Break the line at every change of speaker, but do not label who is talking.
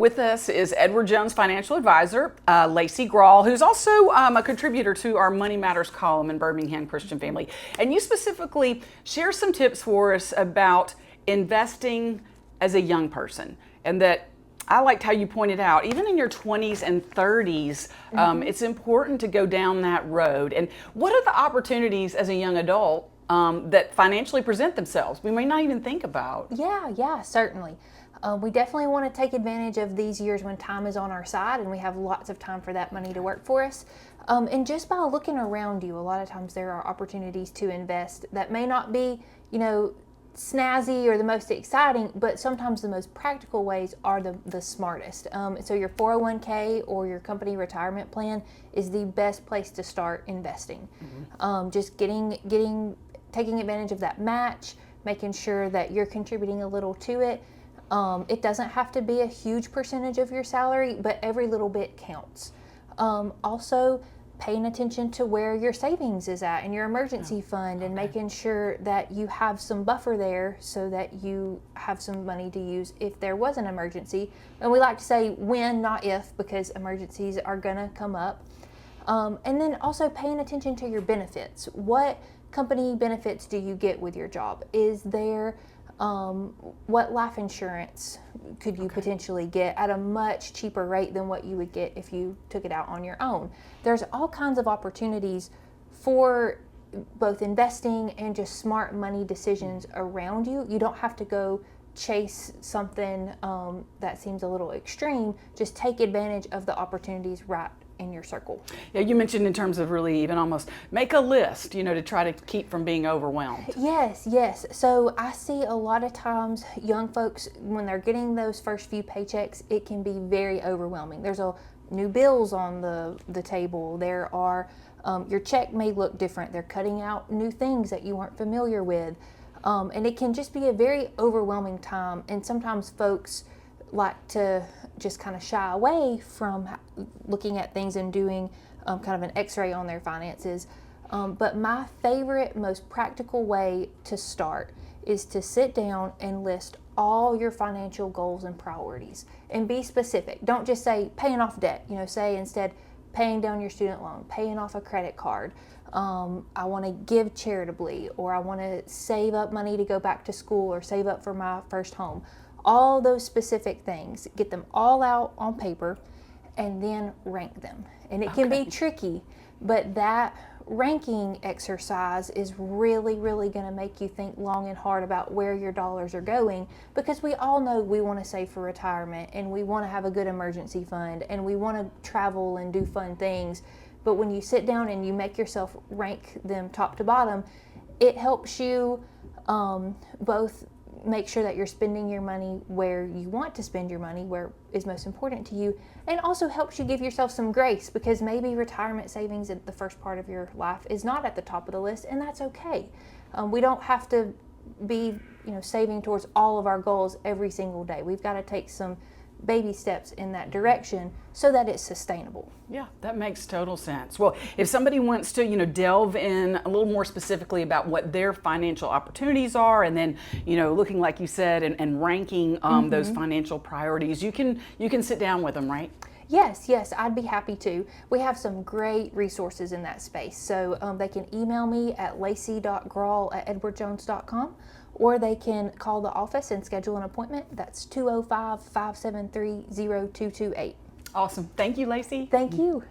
with us is Edward Jones financial advisor, Laci Graul, who's also a contributor to our Money Matters column in Birmingham Christian Family. And you specifically share some tips for us about investing as a young person, and that I liked how you pointed out, even in your 20s and 30s, it's important to go down that road. And what are the opportunities as a young adult that financially present themselves we may not even think about?
Yeah, certainly. We definitely want to take advantage of these years when time is on our side and we have lots of time for that money to work for us. And just by looking around you, a lot of times there are opportunities to invest that may not be, snazzy or the most exciting, but sometimes the most practical ways are the smartest. So your 401k or your company retirement plan is the best place to start investing. Just taking advantage of that match, making sure that you're contributing a little to it. It doesn't have to be a huge percentage of your salary, but every little bit counts. Also, paying attention to where your savings is at and your emergency fund, and making sure that you have some buffer there so that you have some money to use if there was an emergency. And we like to say when, not if, because emergencies are going to come up. And then also paying attention to your benefits. What company benefits do you get with your job? Is there what life insurance could you potentially get at a much cheaper rate than what you would get if you took it out on your own? There's all kinds of opportunities for both investing and just smart money decisions around you. You don't have to go chase something that seems a little extreme. Just take advantage of the opportunities right in your circle.
Yeah, you mentioned in terms of really even almost make a list, to try to keep from being overwhelmed.
Yes. So I see a lot of times young folks, when they're getting those first few paychecks, it can be very overwhelming. There's new bills on the table. There are, your check may look different. They're cutting out new things that you weren't familiar with. And it can just be a very overwhelming time. And sometimes folks like to just kind of shy away from looking at things and doing kind of an x-ray on their finances. But my favorite, most practical way to start is to sit down and list all your financial goals and priorities and be specific. Don't just say paying off debt, say instead paying down your student loan, paying off a credit card. I want to give charitably, or I want to save up money to go back to school, or save up for my first home. All those specific things, get them all out on paper and then rank them. And it can be tricky, but that ranking exercise is really, really going to make you think long and hard about where your dollars are going, because we all know we want to save for retirement, and we want to have a good emergency fund, and we want to travel and do fun things. But when you sit down and you make yourself rank them top to bottom, it helps you both make sure that you're spending your money where you want to spend your money, where is most important to you, and also helps you give yourself some grace, because maybe retirement savings at the first part of your life is not at the top of the list, and that's okay. We don't have to be saving towards all of our goals every single day. We've got to take some baby steps in that direction so that it's sustainable.
Yeah, that makes total sense. Well, if somebody wants to, delve in a little more specifically about what their financial opportunities are, and then, looking like you said, and ranking those financial priorities, you can sit down with them, right?
Yes, I'd be happy to. We have some great resources in that space. So they can email me at laci.graul@edwardjones.com, or they can call the office and schedule an appointment. That's 205-573-0228.
Awesome. Thank you, Laci.
Thank you.